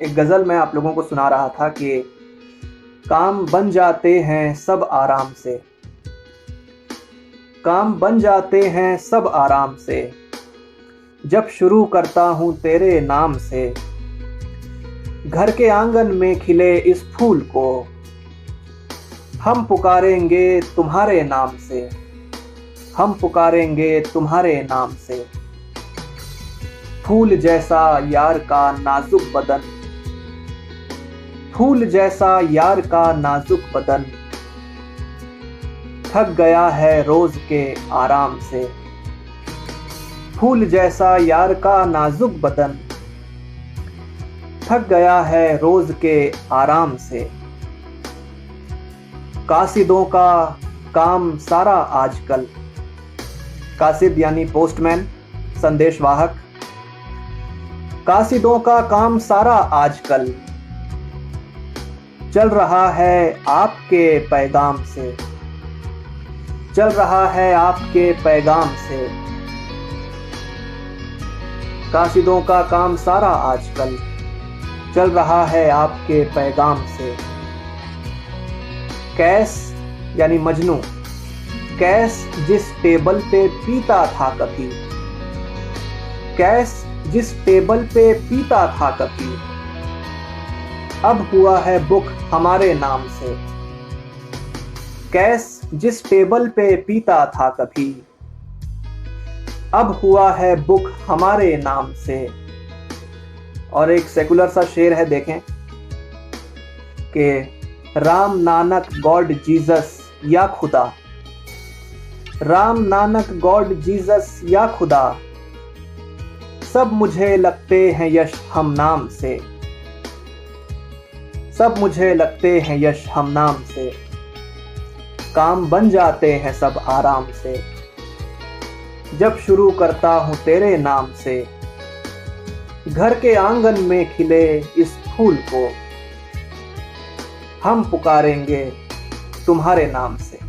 एक गज़ल मैं आप लोगों को सुना रहा था कि काम बन जाते हैं सब आराम से, काम बन जाते हैं सब आराम से, जब शुरू करता हूँ तेरे नाम से। घर के आंगन में खिले इस फूल को हम पुकारेंगे तुम्हारे नाम से, हम पुकारेंगे तुम्हारे नाम से। फूल जैसा यार का नाजुक बदन, फूल जैसा यार का नाजुक बदन, थक गया है रोज के आराम से। फूल जैसा यार का नाजुक बदन, थक गया है रोज के आराम से। कासिदों का काम सारा आजकल, कासिद यानी पोस्टमैन, संदेशवाहक। कासिदों का काम सारा आजकल चल रहा है आपके पैगाम से, चल रहा है आपके पैगाम से। कासिदों का काम सारा आजकल चल रहा है आपके पैगाम से। कैस यानी मजनू, कैस जिस टेबल पे पीता था कभी, कैस जिस टेबल पे पीता था कभी, अब हुआ है बुक हमारे नाम से। कैस जिस टेबल पे पीता था कभी, अब हुआ है बुक हमारे नाम से। और एक सेकुलर सा शेर है, देखें कि राम नानक गॉड जीसस या खुदा, राम नानक गॉड जीसस या खुदा, सब मुझे लगते हैं यश हम नाम से, सब मुझे लगते हैं यश हम नाम से। काम बन जाते हैं सब आराम से, जब शुरू करता हूं तेरे नाम से। घर के आंगन में खिले इस फूल को हम पुकारेंगे तुम्हारे नाम से।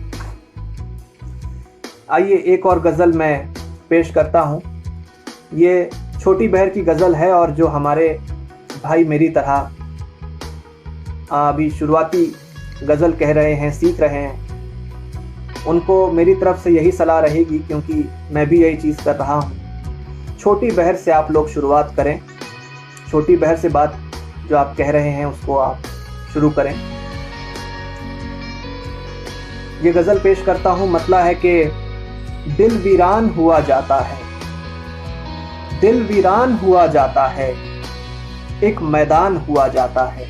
आइए एक और गज़ल मैं पेश करता हूं। ये छोटी बहर की गज़ल है और जो हमारे भाई मेरी तरह अभी शुरुआती गज़ल कह रहे हैं, सीख रहे हैं, उनको मेरी तरफ से यही सलाह रहेगी, क्योंकि मैं भी यही चीज़ कर रहा हूँ। छोटी बहर से आप लोग शुरुआत करें, छोटी बहर से बात जो आप कह रहे हैं उसको आप शुरू करें। ये गज़ल पेश करता हूँ, मतला है कि दिल वीरान हुआ जाता है, दिल वीरान हुआ जाता है, एक मैदान हुआ जाता है।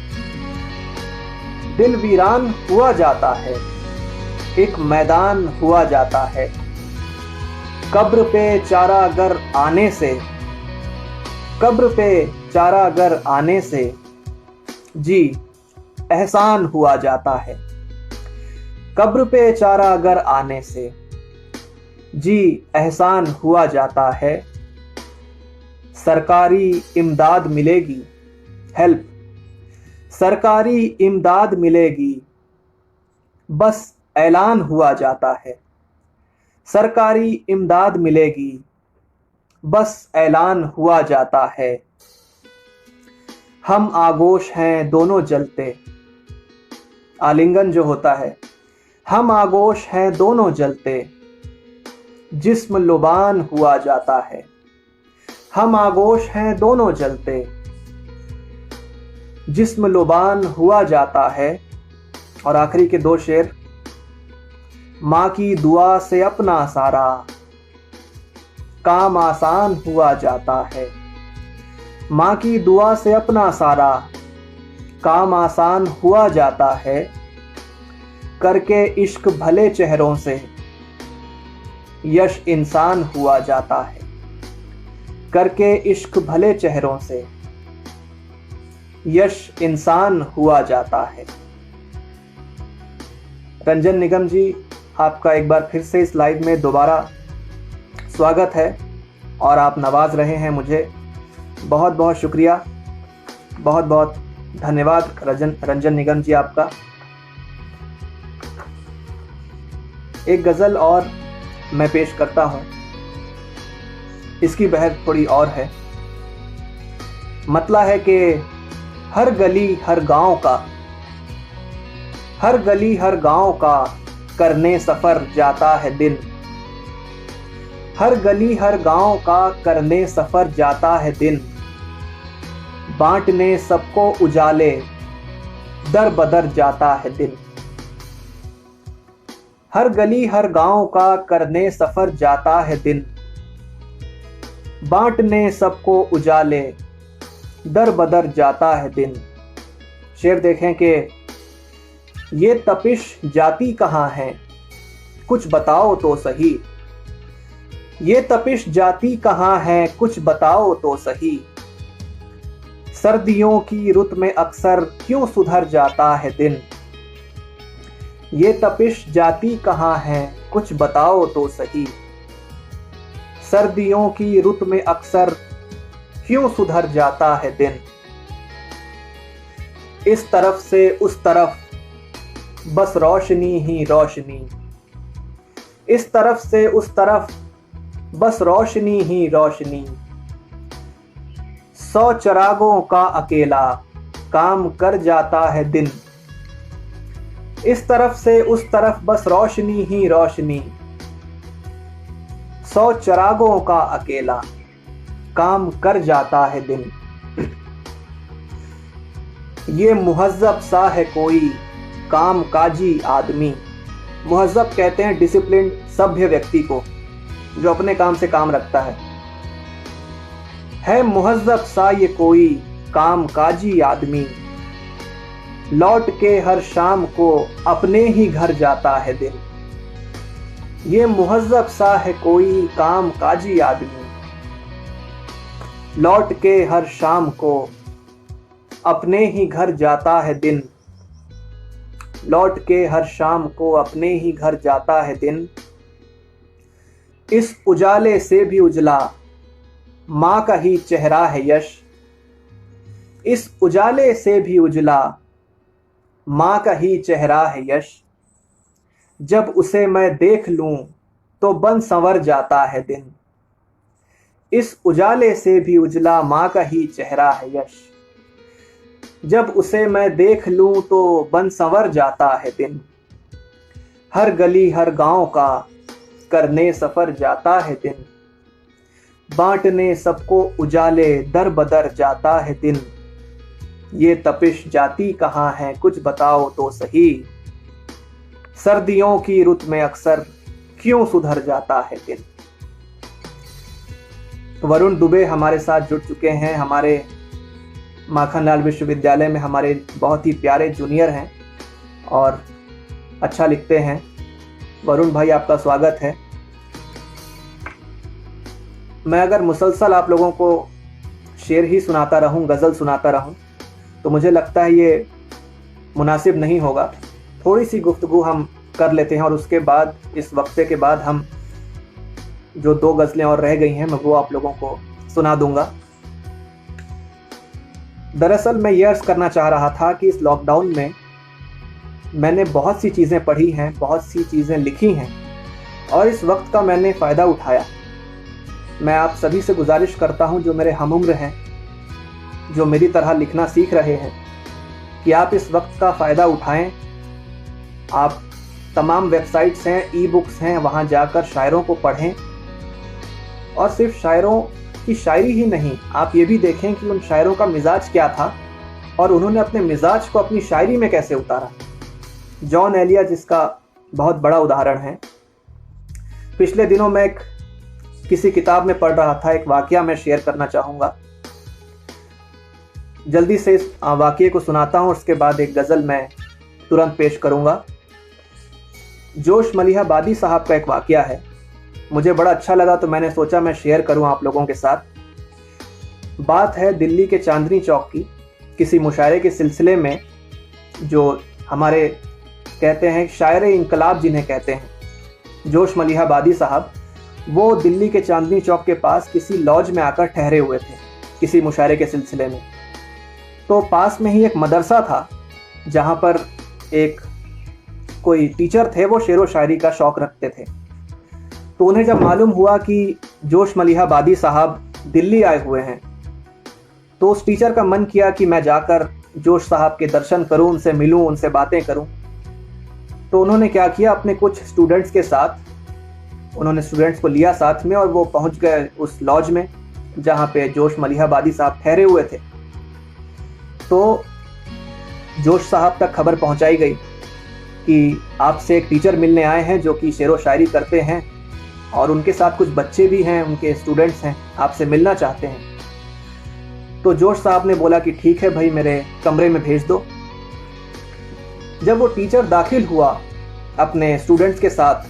दिल वीरान हुआ जाता है, एक मैदान हुआ जाता है। कब्र पे चारागर आने से, कब्र पे चारागर आने से जी एहसान हुआ जाता है। कब्र पे चारागर आने से जी एहसान हुआ जाता है। सरकारी इमदाद मिलेगी, हेल्प, सरकारी इमदाद मिलेगी, बस ऐलान हुआ जाता है। सरकारी इमदाद मिलेगी, बस ऐलान हुआ जाता है। हम आगोश हैं दोनों जलते, आलिंगन जो होता है, हम आगोश हैं दोनों जलते, जिस्म लुबान हुआ जाता है। हम आगोश हैं दोनों जलते, जिस्म लुबान हुआ जाता है। और आखिरी के दो शेर। माँ की दुआ से अपना सारा काम आसान हुआ जाता है। माँ की दुआ से अपना सारा काम आसान हुआ जाता है। करके इश्क भले चेहरों से यश इंसान हुआ जाता है। करके इश्क भले चेहरों से यश इंसान हुआ जाता है। रंजन निगम जी, आपका एक बार फिर से इस लाइव में दोबारा स्वागत है और आप नवाज रहे हैं मुझे। बहुत बहुत शुक्रिया, बहुत बहुत धन्यवाद रंजन निगम जी आपका। एक गज़ल और मैं पेश करता हूँ, इसकी बहर थोड़ी और है। मतला है कि हर गली हर गांव का, हर गली हर गांव का करने सफर जाता है दिन। हर गली हर गांव का करने सफर जाता है दिन। बांटने सबको उजाले दर बदर जाता है दिन। हर गली हर गांव का करने सफर जाता है दिन। बांटने सबको उजाले दर बदर जाता है दिन। शेर देखें कि ये तपिश जाती कहाँ है, कुछ बताओ तो सही। ये तपिश जाती कहाँ है, कुछ बताओ तो सही। सर्दियों की रुत में अक्सर क्यों सुधर जाता है दिन। ये तपिश जाती कहाँ है, कुछ बताओ तो सही। सर्दियों की रुत में अक्सर क्यों सुधर जाता है दिन। इस तरफ से उस तरफ बस रोशनी ही रोशनी। इस तरफ से उस तरफ बस रोशनी ही रोशनी। 100 चिरागों का अकेला काम कर जाता है दिन। इस तरफ से उस तरफ बस रोशनी ही रोशनी। 100 चिरागों का अकेला काम कर जाता है दिन। ये मुहज्जब सा है कोई काम काजी आदमी। मुहज्जब कहते हैं डिसिप्लिन सभ्य व्यक्ति को, जो अपने काम से काम रखता है मुहज्जब सा ये कोई काम काजी आदमी। लौट के हर शाम को अपने ही घर जाता है दिन। ये मुहज्जब सा है कोई काम काजी आदमी। लौट के हर शाम को अपने ही घर जाता है दिन। लौट के हर शाम को अपने ही घर जाता है दिन। इस उजाले से भी उजला माँ का ही चेहरा है यश। इस उजाले से भी उजला माँ का ही चेहरा है यश। जब उसे मैं देख लूं तो बन संवर जाता है दिन। इस उजाले से भी उजला माँ का ही चेहरा है यश। जब उसे मैं देख लूं तो बन संवर जाता है दिन। हर गली हर गांव का करने सफर जाता है दिन। बांटने सबको उजाले दर बदर जाता है दिन। ये तपिश जाती कहाँ है, कुछ बताओ तो सही। सर्दियों की रुत में अक्सर क्यों सुधर जाता है दिन। वरुण दुबे हमारे साथ जुड़ चुके हैं। हमारे माखनलाल विश्वविद्यालय में हमारे बहुत ही प्यारे जूनियर हैं और अच्छा लिखते हैं। वरुण भाई, आपका स्वागत है। मैं अगर मुसलसल आप लोगों को शेर ही सुनाता रहूं, गज़ल सुनाता रहूं, तो मुझे लगता है ये मुनासिब नहीं होगा। थोड़ी सी गुफ्तगू हम कर लेते हैं और उसके बाद इस वक्फे के बाद हम जो 2 गज़लें और रह गई हैं मैं वो आप लोगों को सुना दूंगा। दरअसल मैं ये अर्ज़ करना चाह रहा था कि इस लॉकडाउन में मैंने बहुत सी चीज़ें पढ़ी हैं, बहुत सी चीज़ें लिखी हैं और इस वक्त का मैंने फ़ायदा उठाया। मैं आप सभी से गुजारिश करता हूं जो मेरे हमउम्र हैं, जो मेरी तरह लिखना सीख रहे हैं, कि आप इस वक्त का फ़ायदा उठाएं। आप तमाम वेबसाइट्स हैं, ई बुक्स हैं, वहाँ जाकर शायरों को पढ़ें और सिर्फ शायरों की शायरी ही नहीं, आप ये भी देखें कि उन शायरों का मिजाज क्या था और उन्होंने अपने मिजाज को अपनी शायरी में कैसे उतारा। जॉन एलिया जिसका बहुत बड़ा उदाहरण है। पिछले दिनों मैं किसी किताब में पढ़ रहा था, एक वाकया मैं शेयर करना चाहूँगा। जल्दी से इस वाकये को सुनाता हूँ, उसके बाद एक गज़ल मैं तुरंत पेश करूँगा। जोश मलिहाबादी साहब का एक वाकया है, मुझे बड़ा अच्छा लगा तो मैंने सोचा मैं शेयर करूं आप लोगों के साथ। बात है दिल्ली के चांदनी चौक की, किसी मुशायरे के सिलसिले में। जो हमारे कहते हैं शायर इंकलाब जिन्हें कहते हैं, जोश मलिहाबादी साहब, वो दिल्ली के चांदनी चौक के पास किसी लॉज में आकर ठहरे हुए थे किसी मुशायरे के सिलसिले में। तो पास में ही एक मदरसा था जहाँ पर एक कोई टीचर थे, वो शेर व शायरी का शौक़ रखते थे। तो उन्हें जब मालूम हुआ कि जोश मलिहाबादी साहब दिल्ली आए हुए हैं, तो उस टीचर का मन किया कि मैं जाकर जोश साहब के दर्शन करूं, उनसे मिलूं, उनसे बातें करूं। तो उन्होंने क्या किया, अपने कुछ स्टूडेंट्स के साथ उन्होंने स्टूडेंट्स को लिया साथ में, और वो पहुंच गए उस लॉज में जहां पे जोश मलिहाबादी साहब ठहरे हुए थे। तो जोश साहब तक खबर पहुंचाई गई कि आपसे एक टीचर मिलने आए हैं जो कि शेरो शायरी करते हैं, और उनके साथ कुछ बच्चे भी हैं, उनके स्टूडेंट्स हैं, आपसे मिलना चाहते हैं। तो जोश साहब ने बोला कि ठीक है भाई, मेरे कमरे में भेज दो। जब वो टीचर दाखिल हुआ अपने स्टूडेंट्स के साथ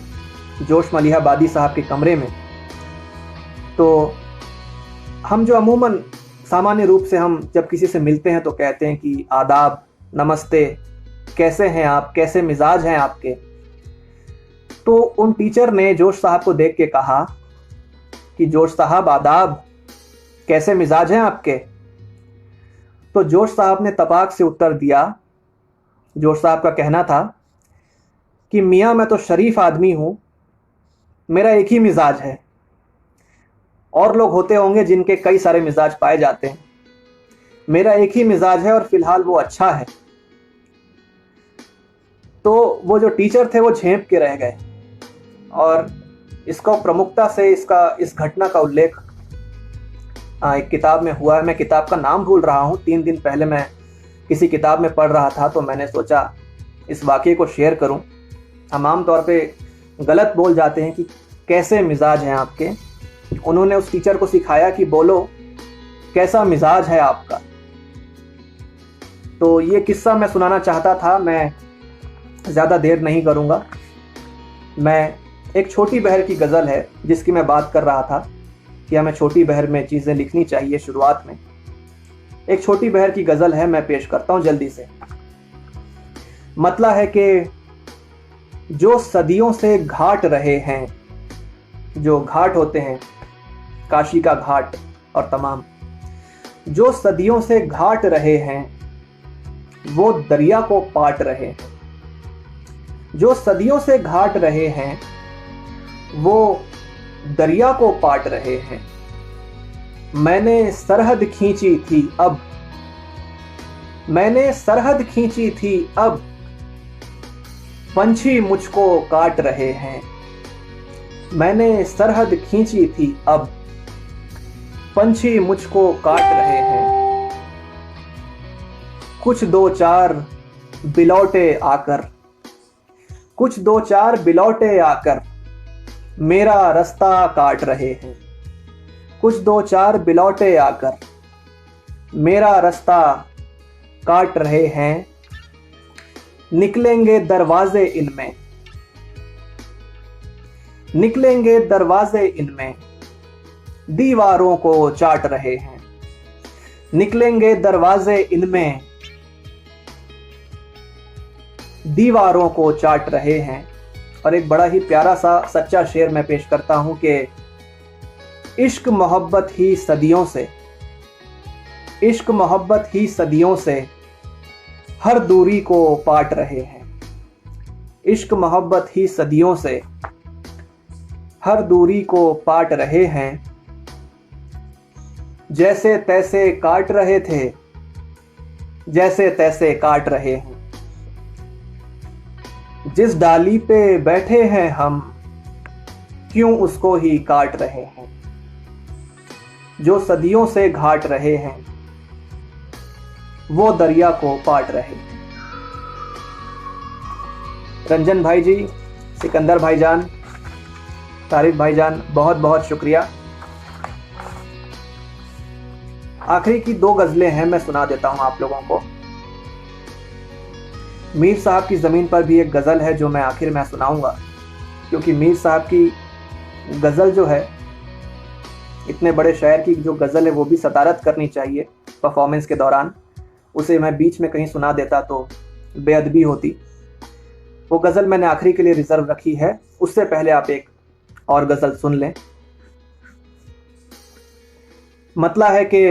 जोश मलिहाबादी साहब के कमरे में, तो हम जो अमूमन सामान्य रूप से हम जब किसी से मिलते हैं तो कहते हैं कि आदाब, नमस्ते, कैसे हैं आप, कैसे मिजाज हैं आपके। तो उन टीचर ने जोश साहब को देख के कहा कि जोश साहब आदाब, कैसे मिजाज हैं आपके। तो जोश साहब ने तपाक से उत्तर दिया। जोश साहब का कहना था कि मियाँ मैं तो शरीफ आदमी हूं, मेरा एक ही मिजाज है, और लोग होते होंगे जिनके कई सारे मिजाज पाए जाते हैं, मेरा एक ही मिजाज है और फिलहाल वो अच्छा है। तो वो जो टीचर थे वो झेंप के रह गए, और इसको प्रमुखता से इस घटना का उल्लेख एक किताब में हुआ है। मैं किताब का नाम भूल रहा हूँ, 3 दिन पहले मैं किसी किताब में पढ़ रहा था, तो मैंने सोचा इस वाक़ये को शेयर करूँ। हम आम तौर पे गलत बोल जाते हैं कि कैसे मिजाज हैं आपके। उन्होंने उस टीचर को सिखाया कि बोलो कैसा मिजाज है आपका। तो ये किस्सा मैं सुनाना चाहता था, मैं ज़्यादा देर नहीं करूँगा। मैं एक छोटी बहर की गज़ल है जिसकी मैं बात कर रहा था कि हमें छोटी बहर में चीज़ें लिखनी चाहिए शुरुआत में। एक छोटी बहर की गज़ल है, मैं पेश करता हूँ जल्दी से। मतला है कि जो सदियों से घाट रहे हैं, जो घाट होते हैं, काशी का घाट और तमाम, जो सदियों से घाट रहे हैं वो दरिया को पाट रहे हैं। जो सदियों से घाट रहे हैं वो दरिया को पाट रहे हैं। मैंने सरहद खींची थी अब, मैंने सरहद खींची थी अब, पंछी मुझको काट रहे हैं। मैंने सरहद खींची थी अब, पंछी मुझको काट रहे हैं। कुछ दो चार बिलौटे आकर, कुछ दो चार बिलौटे आकर मेरा रास्ता काट रहे हैं। कुछ दो चार बिलौटे आकर मेरा रास्ता काट रहे हैं। निकलेंगे दरवाजे इनमें, निकलेंगे दरवाजे इनमें, दीवारों को चाट रहे हैं। निकलेंगे दरवाजे इनमें, दीवारों को चाट रहे हैं। और एक बड़ा ही प्यारा सा सच्चा शेर मैं पेश करता हूं कि इश्क मोहब्बत ही सदियों से, इश्क मोहब्बत ही सदियों से हर दूरी को पाट रहे हैं। इश्क मोहब्बत ही सदियों से हर दूरी को पाट रहे हैं। जैसे तैसे काट रहे थे, जैसे तैसे काट रहे हैं। जिस डाली पे बैठे हैं हम, क्यों उसको ही काट रहे हैं। जो सदियों से घाट रहे हैं वो दरिया को पाट रहे हैं। रंजन भाई जी, सिकंदर भाईजान, तारिक भाईजान, बहुत बहुत शुक्रिया। आखिरी की 2 गजलें हैं, मैं सुना देता हूं आप लोगों को। मीर साहब की ज़मीन पर भी एक गज़ल है जो मैं आखिर में सुनाऊंगा, क्योंकि मीर साहब की गज़ल जो है, इतने बड़े शायर की जो गज़ल है वो भी सतारत करनी चाहिए परफॉर्मेंस के दौरान। उसे मैं बीच में कहीं सुना देता तो बेअदबी होती। वो गज़ल मैंने आखिरी के लिए रिजर्व रखी है। उससे पहले आप एक और गज़ल सुन लें। मतला है कि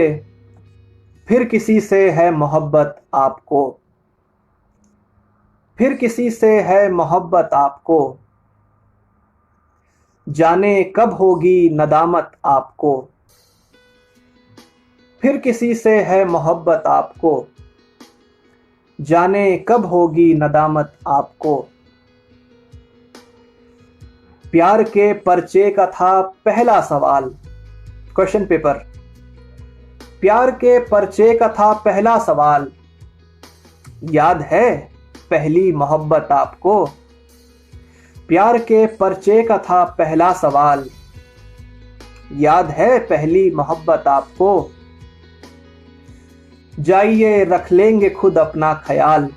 फिर किसी से है मोहब्बत आपको, फिर किसी से है मोहब्बत आपको, जाने कब होगी नदामत आपको। फिर किसी से है मोहब्बत आपको, जाने कब होगी नदामत आपको। प्यार के पर्चे का था पहला सवाल, क्वेश्चन पेपर। प्यार के पर्चे का था पहला सवाल, याद है पहली मोहब्बत आपको। प्यार के पर्चे का था पहला सवाल, याद है पहली मोहब्बत आपको। जाइए रख लेंगे खुद अपना ख्याल,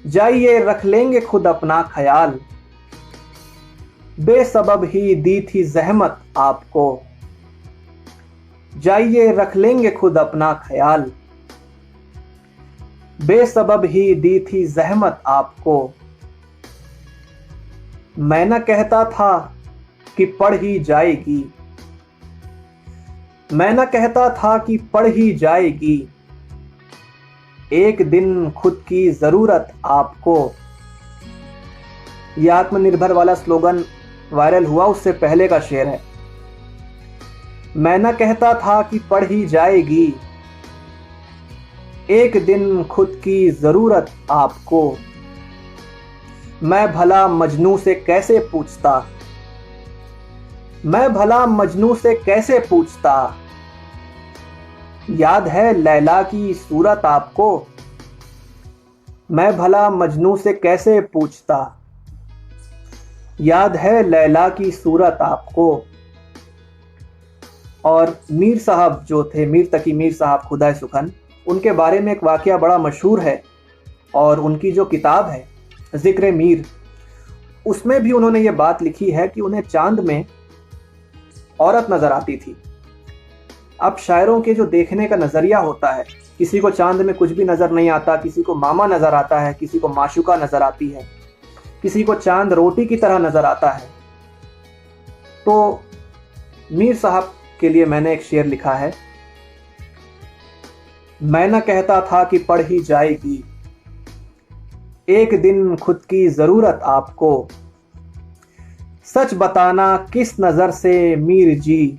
जाइए रख लेंगे खुद अपना ख्याल। बेसबब ही दी थी जहमत आपको, जाइए रख लेंगे खुद अपना ख्याल। बेसबब ही दी थी जहमत आपको। मैं न कहता था कि पढ़ ही जाएगी, मैं न कहता था कि पढ़ ही जाएगी। एक दिन खुद की जरूरत आपको। यह आत्मनिर्भर वाला स्लोगन वायरल हुआ उससे पहले का शेर है। मैं न कहता था कि पढ़ ही जाएगी, एक दिन खुद की जरूरत आपको। मैं भला मजनू से कैसे पूछता, मैं भला मजनू से कैसे पूछता। याद है लैला की सूरत आपको। मैं भला मजनू से कैसे पूछता, याद है लैला की सूरत आपको। और मीर साहब जो थे, मीर तकी मीर साहब खुदा सुखन, उनके बारे में एक वाकया बड़ा मशहूर है। और उनकी जो किताब है जिक्र मीर, उसमें भी उन्होंने ये बात लिखी है कि उन्हें चांद में औरत नजर आती थी। अब शायरों के जो देखने का नजरिया होता है, किसी को चांद में कुछ भी नजर नहीं आता, किसी को मामा नजर आता है, किसी को माशुका नजर आती है, किसी को चांद रोटी की तरह नजर आता है। तो मीर साहब के लिए मैंने एक शेर लिखा है। मैं न कहता था कि पढ़ ही जाएगी, एक दिन खुद की जरूरत आपको। सच बताना किस नजर से मीर जी,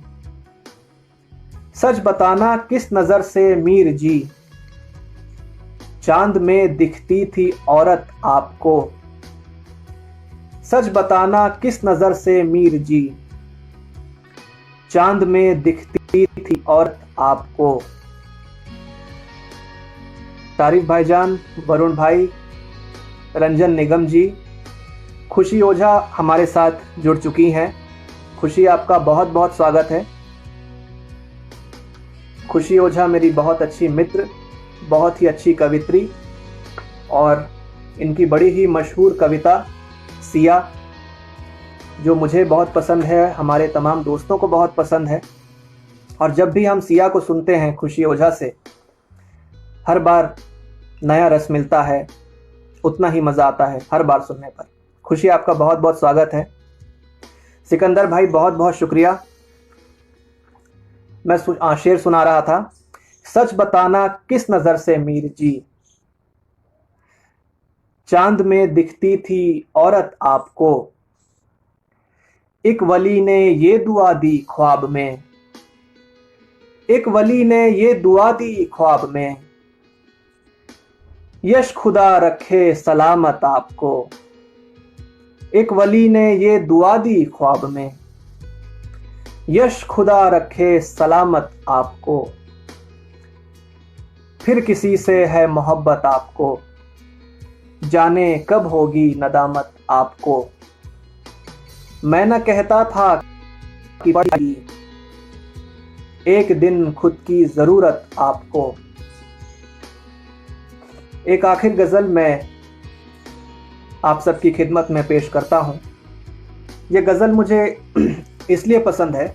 सच बताना किस नजर से मीर जी। चांद में दिखती थी औरत आपको। सच बताना किस नजर से मीर जी, चांद में दिखती थी औरत आपको। तारिफ भाईजान, वरुण भाई, रंजन निगम जी, खुशी ओझा हमारे साथ जुड़ चुकी हैं। खुशी, आपका बहुत बहुत स्वागत है। खुशी ओझा मेरी बहुत अच्छी मित्र, बहुत ही अच्छी कवित्री, और इनकी बड़ी ही मशहूर कविता सिया, जो मुझे बहुत पसंद है, हमारे तमाम दोस्तों को बहुत पसंद है। और जब भी हम सिया को सुनते हैं खुशी ओझा से, हर बार नया रस मिलता है, उतना ही मज़ा आता है हर बार सुनने पर। खुशी, आपका बहुत बहुत स्वागत है। सिकंदर भाई, बहुत बहुत शुक्रिया। मैं शेर सुना रहा था। सच बताना किस नज़र से मीर जी, चांद में दिखती थी औरत आपको। एक वली ने ये दुआ दी ख्वाब में, एक वली ने ये दुआ दी ख्वाब में। यश खुदा रखे सलामत आपको। एक वली ने ये दुआ दी ख्वाब में। यश खुदा रखे सलामत आपको। फिर किसी से है मोहब्बत आपको, जाने कब होगी नदामत आपको। मैं न कहता था कि पड़ेगी, एक दिन खुद की जरूरत आपको। एक आखिर गजल मैं आप सबकी खिदमत में पेश करता हूं। यह गजल मुझे इसलिए पसंद है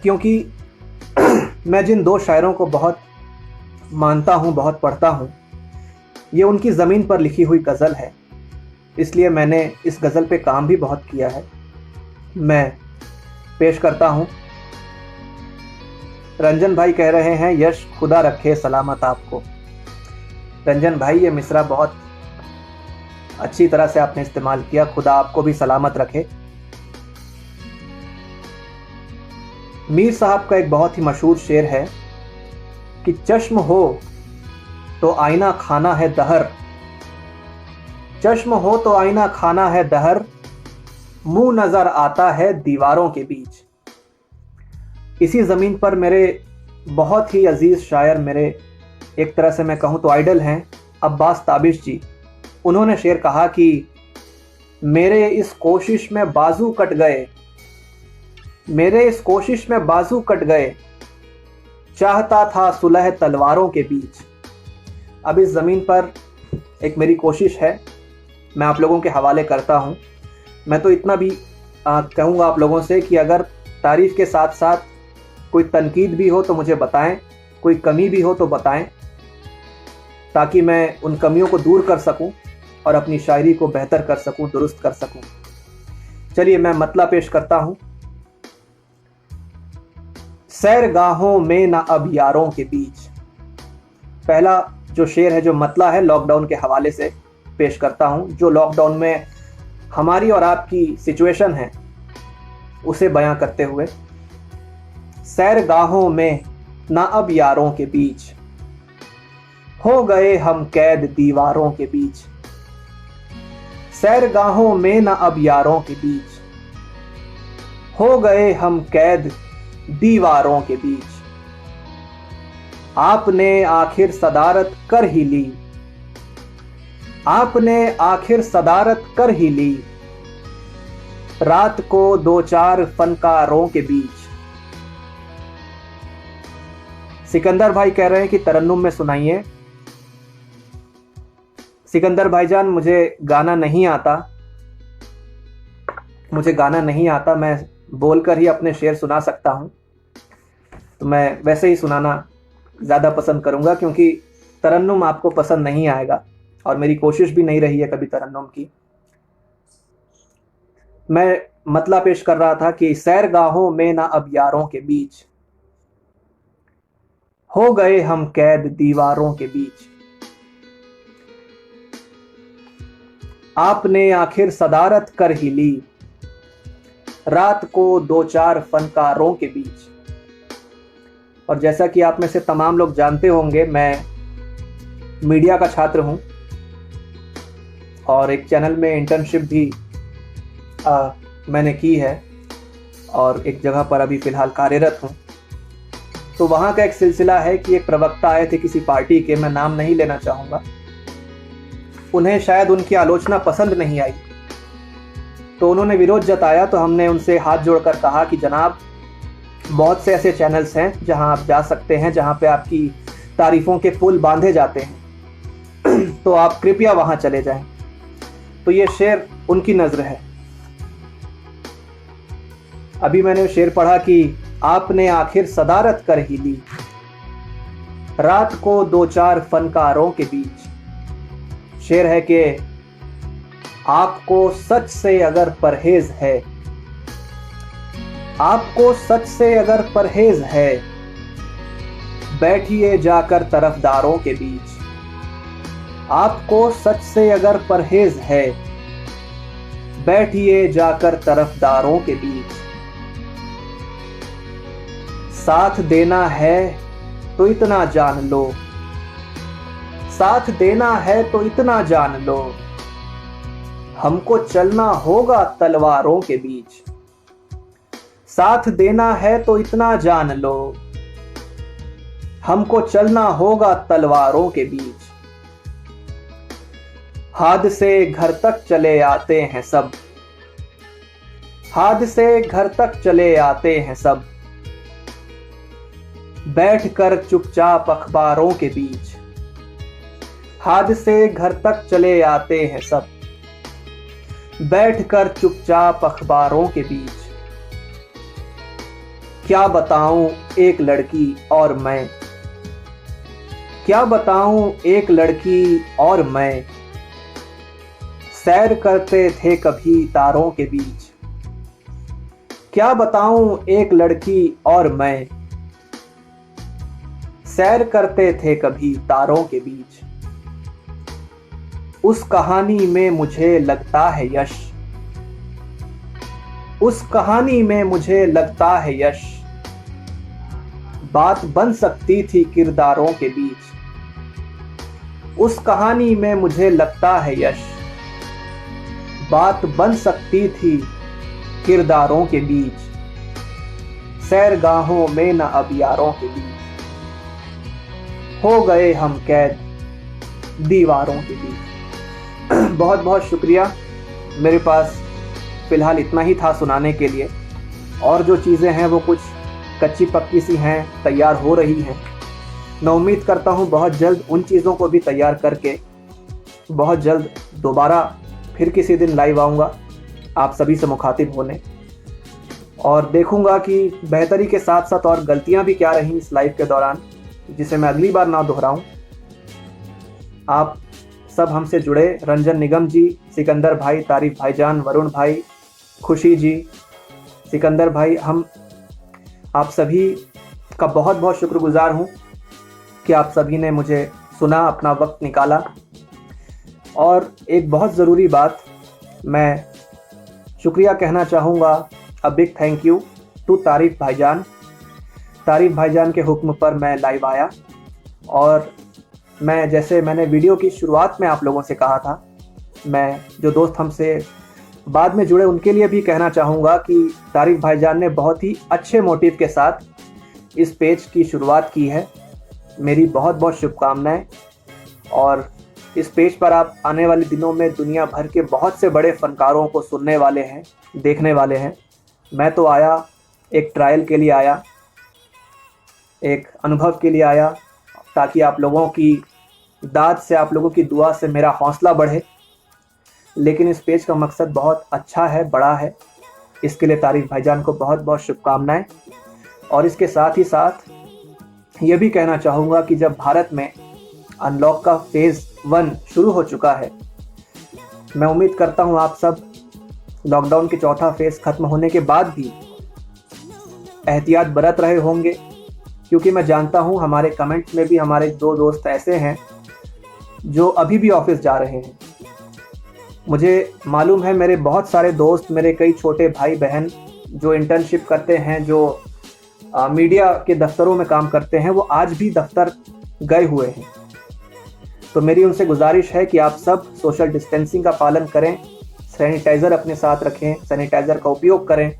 क्योंकि मैं जिन दो शायरों को बहुत मानता हूं, बहुत पढ़ता हूं, ये उनकी ज़मीन पर लिखी हुई गज़ल है। इसलिए मैंने इस गज़ल पे काम भी बहुत किया है। मैं पेश करता हूं। रंजन भाई कह रहे हैं, यश खुदा रखे सलामत आपको। रंजन भाई, ये मिसरा बहुत अच्छी तरह से आपने इस्तेमाल किया। खुदा आपको भी सलामत रखे। मीर साहब का एक बहुत ही मशहूर शेर है कि चश्म हो तो आईना खाना है दहर, चश्म हो तो आईना खाना है दहर, मुंह नजर आता है दीवारों के बीच। इसी ज़मीन पर मेरे बहुत ही अजीज़ शायर, मेरे एक तरह से मैं कहूँ तो आइडल हैं, अब्बास ताबिश जी। उन्होंने शेर कहा कि मेरे इस कोशिश में बाजू कट गए, मेरे इस कोशिश में बाजू कट गए, चाहता था सुलह तलवारों के बीच। अब इस ज़मीन पर एक मेरी कोशिश है, मैं आप लोगों के हवाले करता हूँ। मैं तो इतना भी कहूँगा आप लोगों से कि अगर तारीफ़ के साथ साथ कोई तनकीद भी हो तो मुझे बताएं, कोई कमी भी हो तो बताएं, ताकि मैं उन कमियों को दूर कर सकूं और अपनी शायरी को बेहतर कर सकूं, दुरुस्त कर सकूं। चलिए मैं मतला पेश करता हूं। सैरगाहों में ना अब यारों के बीच। पहला जो शेर है, जो मतला है, लॉकडाउन के हवाले से पेश करता हूं, जो लॉकडाउन में हमारी और आपकी सिचुएशन है उसे बयां करते हुए। सैरगाहों में ना अब यारों के बीच, हो गए हम कैद दीवारों के बीच। सैरगाहों में ना अब यारों के बीच, हो गए हम कैद दीवारों के बीच। आपने आखिर सदारत कर ही ली, आपने आखिर सदारत कर ही ली, रात को दो चार फनकारों के बीच। सिकंदर भाई कह रहे हैं कि तरन्नुम में सुनाइए। सिकंदर भाईजान, मुझे गाना नहीं आता, मुझे गाना नहीं आता, मैं बोलकर ही अपने शेर सुना सकता हूं। तो मैं वैसे ही सुनाना ज़्यादा पसंद करूंगा, क्योंकि तरन्नुम आपको पसंद नहीं आएगा और मेरी कोशिश भी नहीं रही है कभी तरन्नुम की। मैं मतला पेश कर रहा था कि सैरगाहों में ना अब यारों के बीच, हो गए हम कैद दीवारों के बीच। आपने आखिर सदारत कर ही ली, रात को दो चार फनकारों के बीच। और जैसा कि आप में से तमाम लोग जानते होंगे, मैं मीडिया का छात्र हूं और एक चैनल में इंटर्नशिप भी मैंने की है और एक जगह पर अभी फ़िलहाल कार्यरत हूं। तो वहाँ का एक सिलसिला है कि एक प्रवक्ता आए थे किसी पार्टी के, मैं नाम नहीं लेना चाहूँगा, उन्हें शायद उनकी आलोचना पसंद नहीं आई, तो उन्होंने विरोध जताया। तो हमने उनसे हाथ जोड़कर कहा कि जनाब, बहुत से ऐसे चैनल्स हैं जहां आप जा सकते हैं, जहां पे आपकी तारीफ़ों के पुल बांधे जाते हैं, तो आप कृपया वहां चले जाएं। तो ये शेर उनकी नज़र है। अभी मैंने शेर पढ़ा कि आपने आखिर सदारत कर ही ली, रात को दो चार फनकारों के बीच। शेर है कि आपको सच से अगर परहेज है, आपको सच से अगर परहेज है, बैठिए जाकर तरफदारों के बीच। आपको सच से अगर परहेज है, बैठिए जाकर तरफदारों के बीच। साथ देना है तो इतना जान लो, साथ देना है तो इतना जान लो, हमको चलना होगा तलवारों के बीच। साथ देना है तो इतना जान लो, हमको चलना होगा तलवारों के बीच। हाद से घर तक चले आते हैं सब, हाद से घर तक चले आते हैं सब, बैठकर चुपचाप अखबारों के बीच। हाद से घर तक चले आते हैं सब, बैठकर चुपचाप अखबारों के बीच। क्या बताऊं एक लड़की और मैं, क्या बताऊं एक लड़की और मैं, सैर करते थे कभी तारों के बीच। क्या बताऊं एक लड़की और मैं, सैर करते थे कभी तारों के बीच। उस कहानी में मुझे लगता है यश, उस कहानी में मुझे लगता है यश, बात बन सकती थी किरदारों के बीच, उस कहानी में मुझे लगता है यश। बात बन सकती थी किरदारों के बीच, सैरगाहों में न अब यारों के बीच, हो गए हम कैद दीवारों के बीच। बहुत बहुत शुक्रिया। मेरे पास फ़िलहाल इतना ही था सुनाने के लिए, और जो चीज़ें हैं वो कुछ कच्ची पक्की सी हैं, तैयार हो रही हैं। मैं उम्मीद करता हूँ बहुत जल्द उन चीज़ों को भी तैयार करके बहुत जल्द दोबारा फिर किसी दिन लाइव आऊँगा आप सभी से मुखातिब होने, और देखूँगा कि बेहतरी के साथ साथ और गलतियाँ भी क्या रहीं इस लाइव के दौरान, जिसे मैं अगली बार ना दोहराऊँ। आप सब हमसे जुड़े, रंजन निगम जी, सिकंदर भाई, तारीफ भाईजान, वरुण भाई, खुशी जी, सिकंदर भाई, हम आप सभी का बहुत बहुत शुक्रगुजार हूँ कि आप सभी ने मुझे सुना, अपना वक्त निकाला। और एक बहुत ज़रूरी बात, मैं शुक्रिया कहना चाहूँगा, a big thank you to Tareef भाईजान। तारीफ भाईजान के हुक्म पर मैं लाइव आया, और मैं जैसे मैंने वीडियो की शुरुआत में आप लोगों से कहा था, मैं जो दोस्त हमसे बाद में जुड़े उनके लिए भी कहना चाहूँगा कि तारीफ भाईजान ने बहुत ही अच्छे मोटिव के साथ इस पेज की शुरुआत की है। मेरी बहुत बहुत शुभकामनाएं। और इस पेज पर आप आने वाले दिनों में दुनिया भर के बहुत से बड़े फ़नकारों को सुनने वाले हैं, देखने वाले हैं। मैं तो आया, एक ट्रायल के लिए आया, एक अनुभव के लिए आया, ताकि आप लोगों की दाद से, आप लोगों की दुआ से मेरा हौसला बढ़े। लेकिन इस पेज का मकसद बहुत अच्छा है, बड़ा है। इसके लिए तारीफ भाईजान को बहुत बहुत शुभकामनाएं। और इसके साथ ही साथ ये भी कहना चाहूँगा कि जब भारत में अनलॉक का फेज़ 1 शुरू हो चुका है, मैं उम्मीद करता हूँ आप सब लॉकडाउन के चौथा फेज़ ख़त्म होने के बाद भी एहतियात बरत रहे होंगे, क्योंकि मैं जानता हूँ हमारे कमेंट्स में भी हमारे 2 दोस्त ऐसे हैं जो अभी भी ऑफिस जा रहे हैं। मुझे मालूम है मेरे बहुत सारे दोस्त, मेरे कई छोटे भाई बहन जो इंटर्नशिप करते हैं, जो मीडिया के दफ्तरों में काम करते हैं, वो आज भी दफ्तर गए हुए हैं। तो मेरी उनसे गुजारिश है कि आप सब सोशल डिस्टेंसिंग का पालन करें, सैनिटाइज़र अपने साथ रखें, सैनिटाइज़र का उपयोग करें,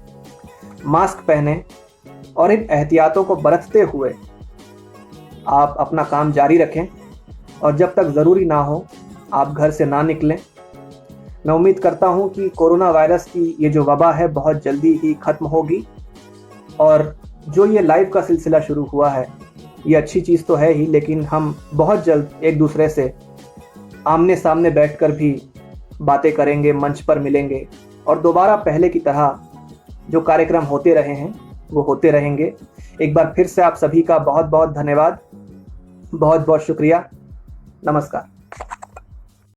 मास्क पहनें, और इन एहतियातों को बरतते हुए आप अपना काम जारी रखें। और जब तक ज़रूरी ना हो आप घर से ना निकलें। मैं उम्मीद करता हूं कि कोरोना वायरस की ये जो वबा है बहुत जल्दी ही ख़त्म होगी, और जो ये लाइव का सिलसिला शुरू हुआ है ये अच्छी चीज़ तो है ही, लेकिन हम बहुत जल्द एक दूसरे से आमने सामने बैठकर भी बातें करेंगे, मंच पर मिलेंगे, और दोबारा पहले की तरह जो कार्यक्रम होते रहे हैं वो होते रहेंगे। एक बार फिर से आप सभी का बहुत बहुत धन्यवाद, बहुत बहुत शुक्रिया। नमस्कार।